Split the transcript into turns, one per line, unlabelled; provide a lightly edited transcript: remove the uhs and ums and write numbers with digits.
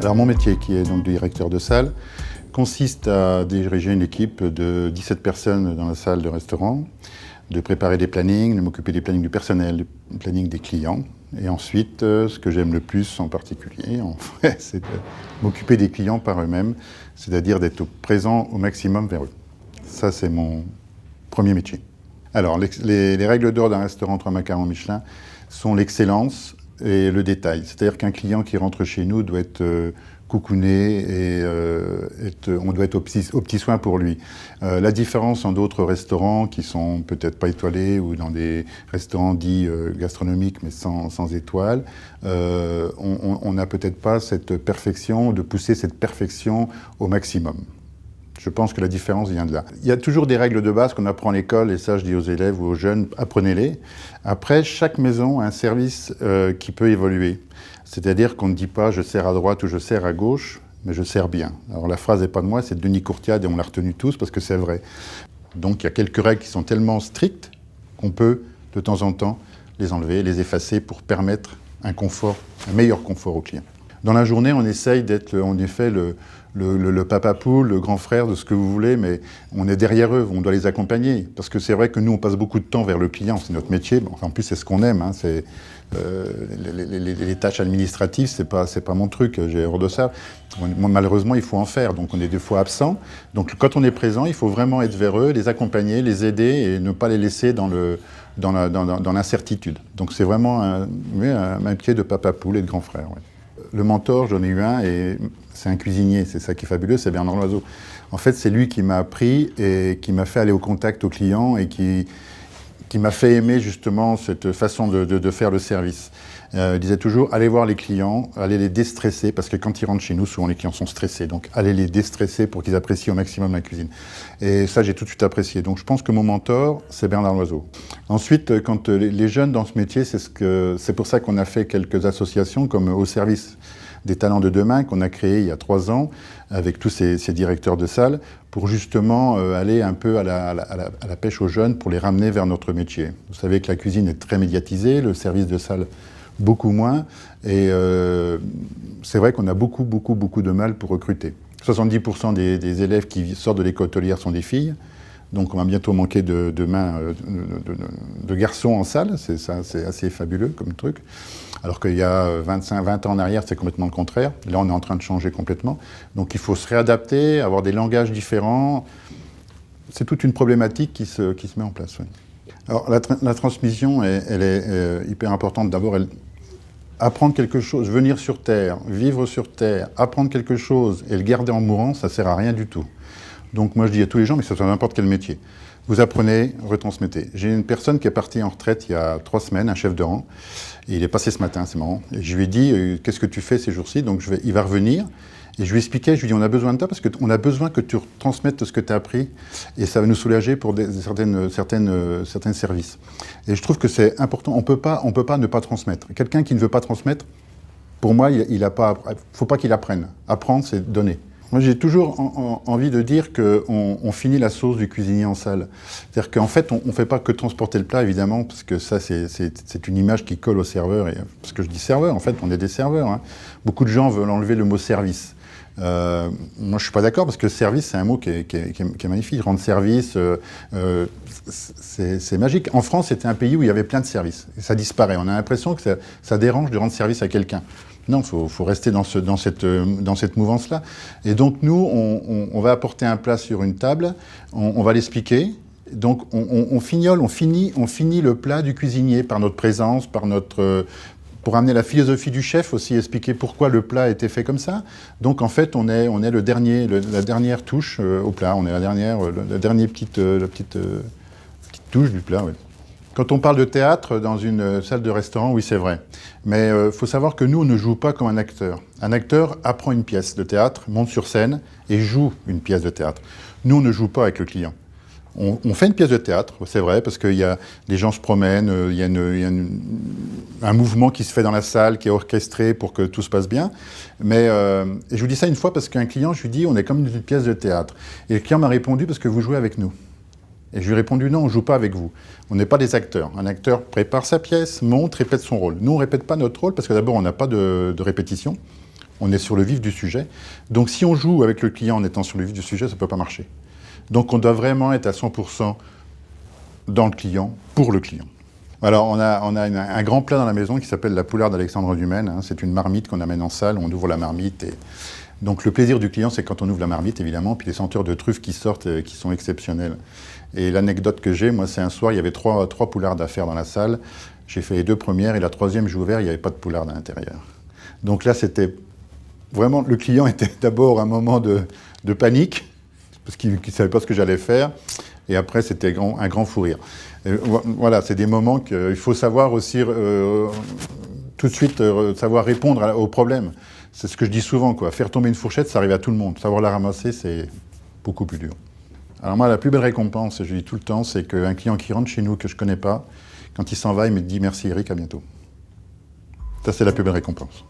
Alors mon métier, qui est donc de directeur de salle, consiste à diriger une équipe de 17 personnes dans la salle de restaurant, de préparer des plannings, de m'occuper des plannings du personnel, du planning des clients. Et ensuite, ce que j'aime le plus en particulier, en fait, c'est de m'occuper des clients par eux-mêmes, c'est-à-dire d'être présent au maximum vers eux. Ça, c'est mon premier métier. Alors, les règles d'or d'un restaurant 3 macarons Michelin sont l'excellence et le détail. C'est-à-dire qu'un client qui rentre chez nous doit être coucouné et on doit être aux petits soins pour lui. La différence en d'autres restaurants qui sont peut-être pas étoilés ou dans des restaurants dits gastronomiques mais sans étoiles, on n'a peut-être pas cette perfection, de pousser cette perfection au maximum. Je pense que la différence vient de là. Il y a toujours des règles de base qu'on apprend à l'école, et ça je dis aux élèves ou aux jeunes, apprenez-les. Après, chaque maison a un service qui peut évoluer. C'est-à-dire qu'on ne dit pas « je sers à droite » ou « je sers à gauche », mais « je sers bien ». Alors la phrase n'est pas de moi, c'est de Denis Courtiade et on l'a retenu tous parce que c'est vrai. Donc il y a quelques règles qui sont tellement strictes qu'on peut de temps en temps les enlever, les effacer pour permettre un meilleur confort aux clients. Dans la journée, on essaye d'être en effet le papa poule, le grand frère de ce que vous voulez, mais on est derrière eux, on doit les accompagner. Parce que c'est vrai que nous, on passe beaucoup de temps vers le client, c'est notre métier. Bon, en plus, c'est ce qu'on aime. Hein, les tâches administratives, c'est pas mon truc, j'ai hors de ça. Moi, malheureusement, il faut en faire, donc on est des fois absent. Donc quand on est présent, il faut vraiment être vers eux, les accompagner, les aider et ne pas les laisser dans l'incertitude. Donc c'est vraiment un métier de papa poule et de grand frère. Ouais. Le mentor, j'en ai eu un, et c'est un cuisinier, c'est ça qui est fabuleux, c'est Bernard Loiseau. En fait, c'est lui qui m'a appris et qui m'a fait aller au contact aux clients et qui m'a fait aimer justement cette façon de faire le service. Il disait toujours, allez voir les clients, allez les déstresser, parce que quand ils rentrent chez nous, souvent les clients sont stressés, donc allez les déstresser pour qu'ils apprécient au maximum la cuisine. Et ça, j'ai tout de suite apprécié. Donc je pense que mon mentor, c'est Bernard Loiseau. Ensuite, quand les jeunes dans ce métier, c'est pour ça qu'on a fait quelques associations, comme Au Service des Talents de Demain, qu'on a créé il y a 3 ans, avec tous ces directeurs de salle, pour justement aller un peu à la pêche aux jeunes, pour les ramener vers notre métier. Vous savez que la cuisine est très médiatisée, le service de salle beaucoup moins, et c'est vrai qu'on a beaucoup de mal pour recruter. 70% des élèves qui sortent de l'école hôtelière sont des filles, donc on va bientôt manquer de garçons en salle, c'est assez fabuleux comme truc. Alors qu'il y a 20 ans en arrière, c'est complètement le contraire. Là, on est en train de changer complètement. Donc il faut se réadapter, avoir des langages différents. C'est toute une problématique qui se met en place. Oui. Alors la transmission, elle est hyper importante. D'abord, apprendre quelque chose, venir sur Terre, vivre sur Terre, apprendre quelque chose et le garder en mourant, ça ne sert à rien du tout. Donc moi, je dis à tous les gens, mais ça soit n'importe quel métier. Vous apprenez, retransmettez. J'ai une personne qui est partie en retraite il y a 3 semaines, un chef de rang, et il est passé ce matin, c'est marrant. Et je lui ai dit, qu'est-ce que tu fais ces jours-ci? Donc il va revenir, et je lui expliquais, je lui ai dit, on a besoin de toi parce qu'on a besoin que tu transmettes ce que tu as appris, et ça va nous soulager pour certains services. Et je trouve que c'est important, on peut pas ne pas transmettre. Quelqu'un qui ne veut pas transmettre, pour moi, faut pas qu'il apprenne. Apprendre, c'est donner. Moi, j'ai toujours envie de dire qu'on finit la sauce du cuisinier en salle. C'est-à-dire qu'en fait, on ne fait pas que transporter le plat, évidemment, parce que ça, c'est une image qui colle au serveur. Parce que je dis serveur, en fait, on est des serveurs. Hein. Beaucoup de gens veulent enlever le mot service. Moi, je ne suis pas d'accord, parce que service, c'est un mot qui est magnifique. Rendre service, c'est magique. En France, c'était un pays où il y avait plein de services. Et ça disparaît. On a l'impression que ça dérange de rendre service à quelqu'un. Non, il faut rester dans cette mouvance-là. Et donc, nous, on va apporter un plat sur une table, on va l'expliquer. Donc, on finit le plat du cuisinier par notre présence, pour amener la philosophie du chef aussi, expliquer pourquoi le plat a été fait comme ça. Donc, en fait, on est la dernière touche au plat. On est la dernière petite touche du plat, oui. Quand on parle de théâtre dans une salle de restaurant, oui, c'est vrai. Mais faut savoir que nous, on ne joue pas comme un acteur. Un acteur apprend une pièce de théâtre, monte sur scène et joue une pièce de théâtre. Nous, on ne joue pas avec le client. On fait une pièce de théâtre, c'est vrai, parce que les gens se promènent, il y a un mouvement qui se fait dans la salle, qui est orchestré pour que tout se passe bien. Mais et je vous dis ça une fois parce qu'un client, je lui dis, on est comme une pièce de théâtre. Et le client m'a répondu, parce que vous jouez avec nous. Et je lui ai répondu, non, on ne joue pas avec vous. On n'est pas des acteurs. Un acteur prépare sa pièce, monte, répète son rôle. Nous, on ne répète pas notre rôle, parce que d'abord, on n'a pas de répétition. On est sur le vif du sujet. Donc si on joue avec le client en étant sur le vif du sujet, ça ne peut pas marcher. Donc on doit vraiment être à 100% dans le client, pour le client. Alors on a un grand plat dans la maison qui s'appelle la poularde d'Alexandre Dumaine. Hein. C'est une marmite qu'on amène en salle, on ouvre la marmite. Donc le plaisir du client, c'est quand on ouvre la marmite, évidemment, puis les senteurs de truffes qui sortent, qui sont exceptionnelles. Et l'anecdote que j'ai, moi, c'est un soir, il y avait trois poulardes à faire dans la salle. J'ai fait les 2 premières et la 3e, j'ai ouvert, il n'y avait pas de poularde à l'intérieur. Donc là, c'était vraiment, le client était d'abord un moment de panique, parce qu'il ne savait pas ce que j'allais faire. Et après, c'était un grand fou rire. Et voilà, c'est des moments qu'il faut savoir aussi, tout de suite, savoir répondre aux problèmes. C'est ce que je dis souvent, quoi. Faire tomber une fourchette, ça arrive à tout le monde. Savoir la ramasser, c'est beaucoup plus dur. Alors moi, la plus belle récompense, je dis tout le temps, c'est qu'un client qui rentre chez nous, que je ne connais pas, quand il s'en va, il me dit « Merci Eric, à bientôt ». Ça, c'est la plus belle récompense.